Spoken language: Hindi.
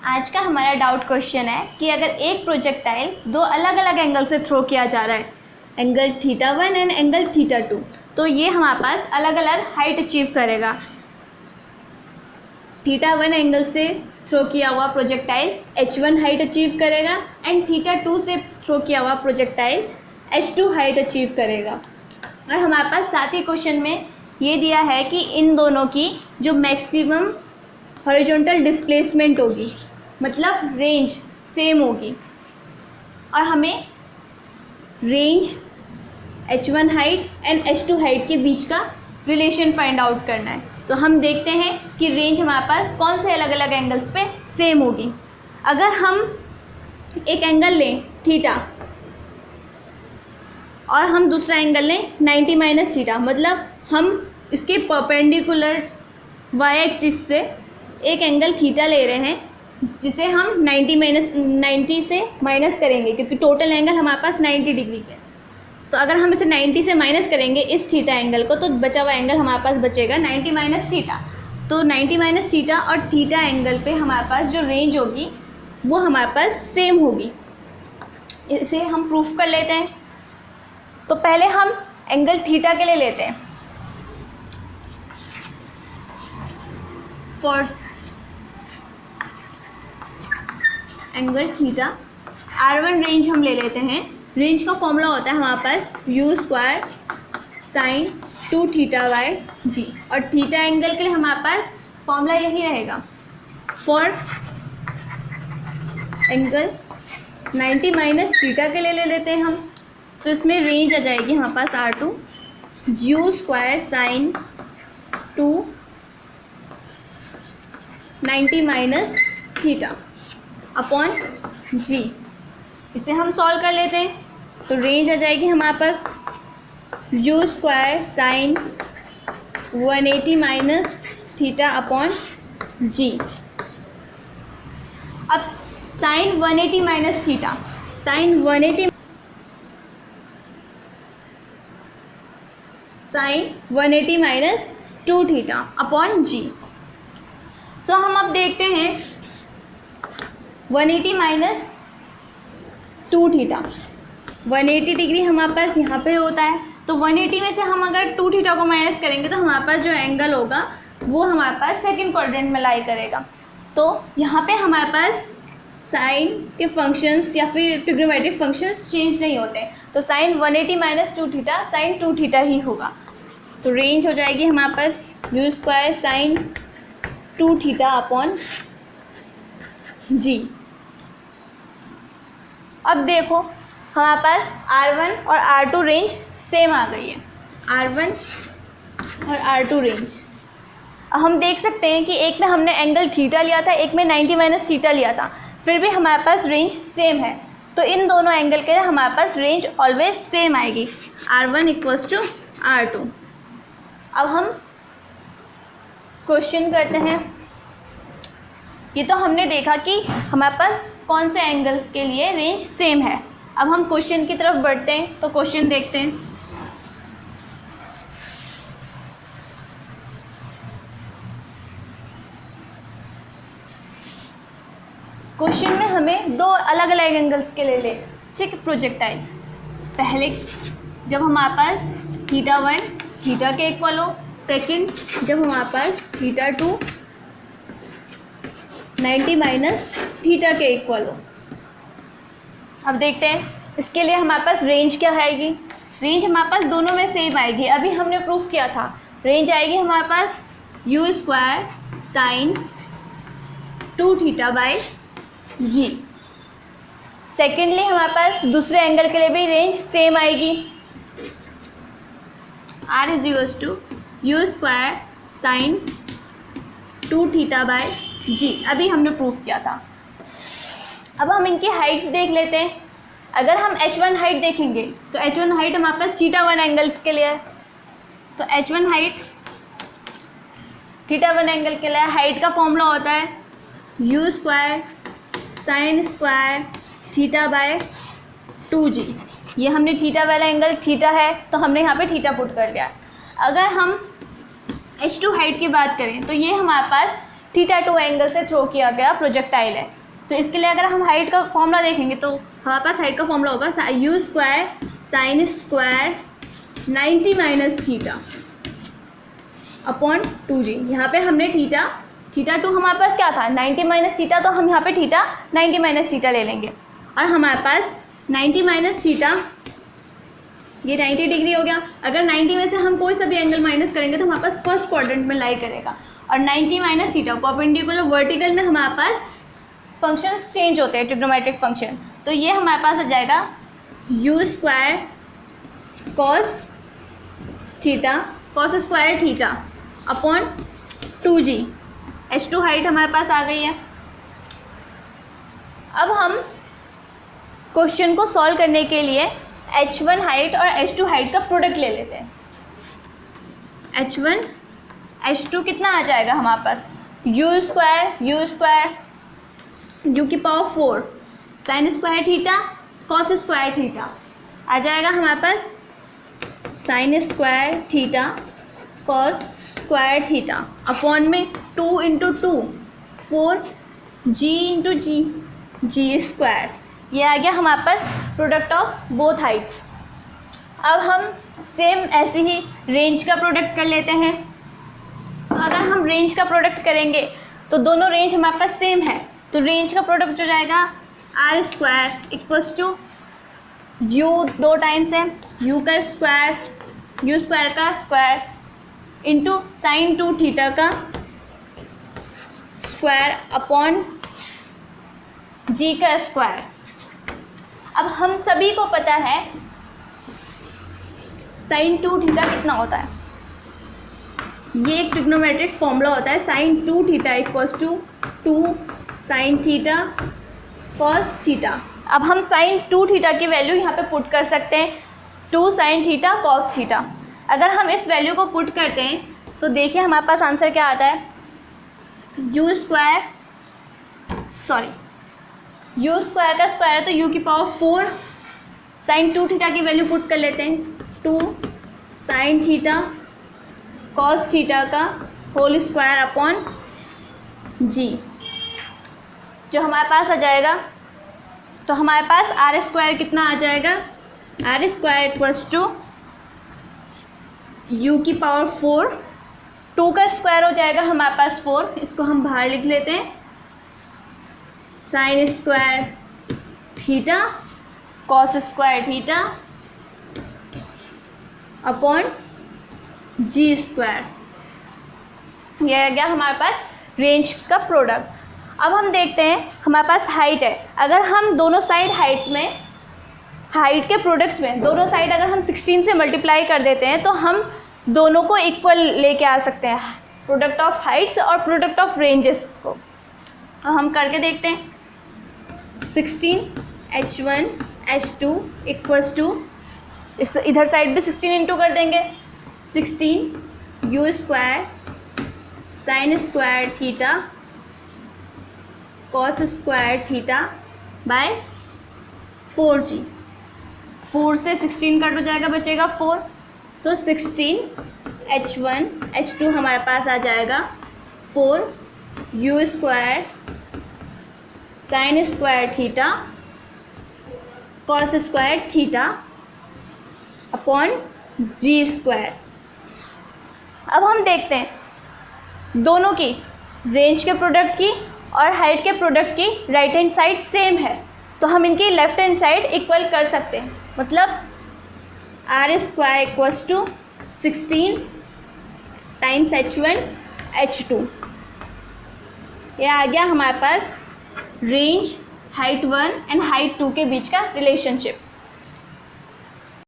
आज का हमारा डाउट क्वेश्चन है कि अगर एक प्रोजेक्टाइल दो अलग अलग एंगल से थ्रो किया जा रहा है, एंगल θ1 एंड एंगल θ2, तो ये हमारे पास अलग अलग हाइट अचीव करेगा। θ1 एंगल से थ्रो किया हुआ प्रोजेक्टाइल h1 हाइट अचीव करेगा एंड θ2 से थ्रो किया हुआ प्रोजेक्टाइल h2 हाइट अचीव करेगा। और हमारे पास साथ ही क्वेश्चन में ये दिया है कि इन दोनों की जो मैक्सिमम हॉरिजॉन्टल डिस्प्लेसमेंट होगी, मतलब रेंज सेम होगी, और हमें range h1 height and h2 height के बीच का रिलेशन फाइंड आउट करना है। तो हम देखते हैं कि रेंज हमारे पास कौन से अलग अलग एंगल्स पे सेम होगी। अगर हम एक एंगल लें थीटा और हम दूसरा एंगल लें 90 माइनस थीटा, मतलब हम इसके परपेंडिकुलर वाई एक्सिस से एक एंगल थीटा ले रहे हैं जिसे हम 90 से माइनस करेंगे, क्योंकि टोटल एंगल हमारे पास 90 डिग्री है। तो अगर हम इसे 90 से माइनस करेंगे इस थीटा एंगल को, तो बचा हुआ एंगल हमारे पास बचेगा 90 माइनस थीटा। तो 90 माइनस थीटा और थीटा एंगल पे हमारे पास जो रेंज होगी वो हमारे पास सेम होगी। इसे हम प्रूफ कर लेते हैं। तो पहले हम एंगल थीटा के लिए लेते हैं। For angle theta R1 range हम ले लेते हैं। रेंज का फॉर्मूला होता है हमारे पास u² sin 2θ/g, और थीटा एंगल के लिए हमारे पास फॉर्मूला यही रहेगा। फॉर एंगल 90 माइनस थीटा के लिए ले लेते हैं हम, तो इसमें रेंज आ जाएगी हमारे पास R2 u² sin 2 90 minus theta upon g। इसे हम सॉल्व कर लेते हैं, तो रेंज आ जाएगी हमारे पास u² sin 180 minus theta upon g। अब sin 180 minus theta, sin 180 minus 2θ upon g। So हम अब देखते हैं 180 माइनस 2θ, 180 डिग्री हमारे पास यहाँ पे होता है। तो 180 में से हम अगर 2θ को माइनस करेंगे तो हमारे पास जो एंगल होगा वो हमारे पास सेकंड क्वाड्रेंट में लाई करेगा। तो यहाँ पे हमारे पास साइन के फंक्शंस या फिर ट्रिग्नोमेट्रिक फंक्शंस चेंज नहीं होते, तो साइन 180 माइनस 2θ साइन 2θ ही होगा। तो रेंज हो जाएगी हमारे पास u² sin 2θ अपॉन g। अब देखो हमारे पास R1 और R2 रेंज सेम आ गई है, R1 और R2 रेंज। अब हम देख सकते हैं कि एक में हमने एंगल थीटा लिया था, एक में 90 माइनस थीटा लिया था, फिर भी हमारे पास रेंज सेम है। तो इन दोनों एंगल के लिए हमारे पास रेंज ऑलवेज सेम आएगी, R1 इक्वल्स टू R2। अब हम क्वेश्चन करते हैं। ये तो हमने देखा कि हमारे पास कौन से एंगल्स के लिए रेंज सेम है। अब हम क्वेश्चन की तरफ बढ़ते हैं, तो क्वेश्चन देखते हैं। क्वेश्चन में हमें दो अलग अलग एंगल्स के लिए ले, ठीक, प्रोजेक्टाइल। पहले जब हमारे पास θ1 थीटा के इक्वल हो, सेकंड जब हमारे पास θ2 90 माइनस थीटा के इक्वल हो। अब देखते हैं इसके लिए हमारे पास रेंज क्या आएगी। रेंज हमारे पास दोनों में सेम आएगी, अभी हमने प्रूफ किया था। रेंज आएगी हमारे पास u² sin 2θ/g। सेकेंडली हमारे पास दूसरे एंगल के लिए भी रेंज सेम आएगी, R = u² sin 2θ/g। अभी हमने प्रूफ किया था। अब हम इनकी हाइट्स देख लेते हैं। अगर हम h1 हाइट देखेंगे तो h1 हाइट हमारे पास θ1 एंगल्स के लिए है। तो h1 हाइट θ1 एंगल के लिए हाइट का फॉर्मूला होता है u² sin स्क्वायर θ/2g। ये हमने थीटा वाला एंगल थीटा है तो हमने यहाँ पे थीटा पुट कर दिया। अगर हम h2 हाइट की बात करें तो ये हमारे पास थीटा 2 एंगल से थ्रो किया गया प्रोजेक्टाइल है। तो इसके लिए अगर हम हाइट का फॉर्मूला देखेंगे तो हमारे पास हाइट का फॉर्मूला होगा you square sine square 90 minus theta upon 2g। यहाँ पे हमने थीटा 2 हमारे पास क्या था 90 माइनस थीटा, तो हम यहाँ पे थीटा 90 माइनस थीटा ले लेंगे और हमारे पास 90 माइनस थीटा ये 90 डिग्री हो गया। अगर 90 में से हम कोई सा भी एंगल माइनस करेंगे तो हमारे पास फर्स्ट क्वाड्रेंट में लाई करेगा। और 90 माइनस थीटा परपेंडिकुलर वर्टिकल में हमारे पास फंक्शंस चेंज होते हैं, ट्रिग्नोमेट्रिक फंक्शन। तो ये हमारे पास आ जाएगा you square cos square theta upon 2g। h2 height हमारे पास आ गई है। अब हम क्वेश्चन को सॉल्व करने के लिए h1 हाइट और h2 हाइट का प्रोडक्ट ले लेते हैं। h1 h2 कितना आ जाएगा हमारे पास यू स्क्वायर यू की power 4 sine square theta cos square theta आ जाएगा हमारे पास sine square theta cos square theta upon में 2 into 2 4 G into G square. ये आ गया हमारे पास प्रोडक्ट ऑफ बोथ हाइट्स। अब हम सेम ऐसे ही रेंज का प्रोडक्ट कर लेते हैं। तो अगर हम रेंज का प्रोडक्ट करेंगे तो दोनों रेंज हमारे पास सेम है, तो रेंज का प्रोडक्ट हो जाएगा R square equals to U 2 times है यू स्क्वायर का स्क्वायर इंटू साइन 2 थीटा का स्क्वायर अपॉन जी का स्क्वायर। अब हम सभी को पता है साइन 2 थीटा कितना होता है, ये एक ट्रिग्नोमेट्रिक फॉर्मूला होता है sine 2 theta equals to 2 sine theta cos theta. अब हम साइन 2 थीटा की वैल्यू यहाँ पे पुट कर सकते हैं 2 साइन थीटा कॉस थीटा। अगर हम इस वैल्यू को पुट करते हैं तो देखिए हमारे पास आंसर क्या आता है यू स्क्वायर का स्क्वायर है तो यू की पावर 4 साइन 2 थीटा की वैल्यू पुट कर लेते हैं 2 साइन थीटा कॉस थीटा का होल स्क्वायर अपॉन जी, जो हमारे पास आ जाएगा। तो हमारे पास आर स्क्वायर कितना आ जाएगा R square equals to U की पावर 4 2 का स्क्वायर हो जाएगा हमारे पास 4, इसको हम बाहर लिख लेते हैं sine square theta cos square theta upon G square. यह आ गया हमारे पास रेंज का प्रोडक्ट। अब हम देखते हैं हमारे पास हाइट है। अगर हम दोनों साइड हाइट के प्रोडक्ट्स में दोनों साइड अगर हम 16 से मल्टीप्लाई कर देते हैं तो हम दोनों को इक्वल लेके आ सकते हैं, प्रोडक्ट ऑफ हाइट्स और प्रोडक्ट ऑफ रेंजेस को। हम करके देखते हैं 16 h1 h2 इक्वल्स टू इस इधर साइड भी 16 इंटू कर देंगे 16 you square sine square theta cos square theta by 4g। 4 से 16 कट हो जाएगा, बचेगा 4, तो 16 h1 h2 हमारे पास आ जाएगा 4 U square sine square theta cos square theta upon G square. अब हम देखते हैं दोनों की रेंज के प्रोडक्ट की और हाइट के प्रोडक्ट की राइट हैंड साइड सेम है, तो हम इनकी लेफ्ट हैंड साइड इक्वल कर सकते हैं। मतलब R square equals to 16 times h1 h2। यह आ गया हमारे पास रेंज हाइट 1 एंड हाइट 2 के बीच का रिलेशनशिप।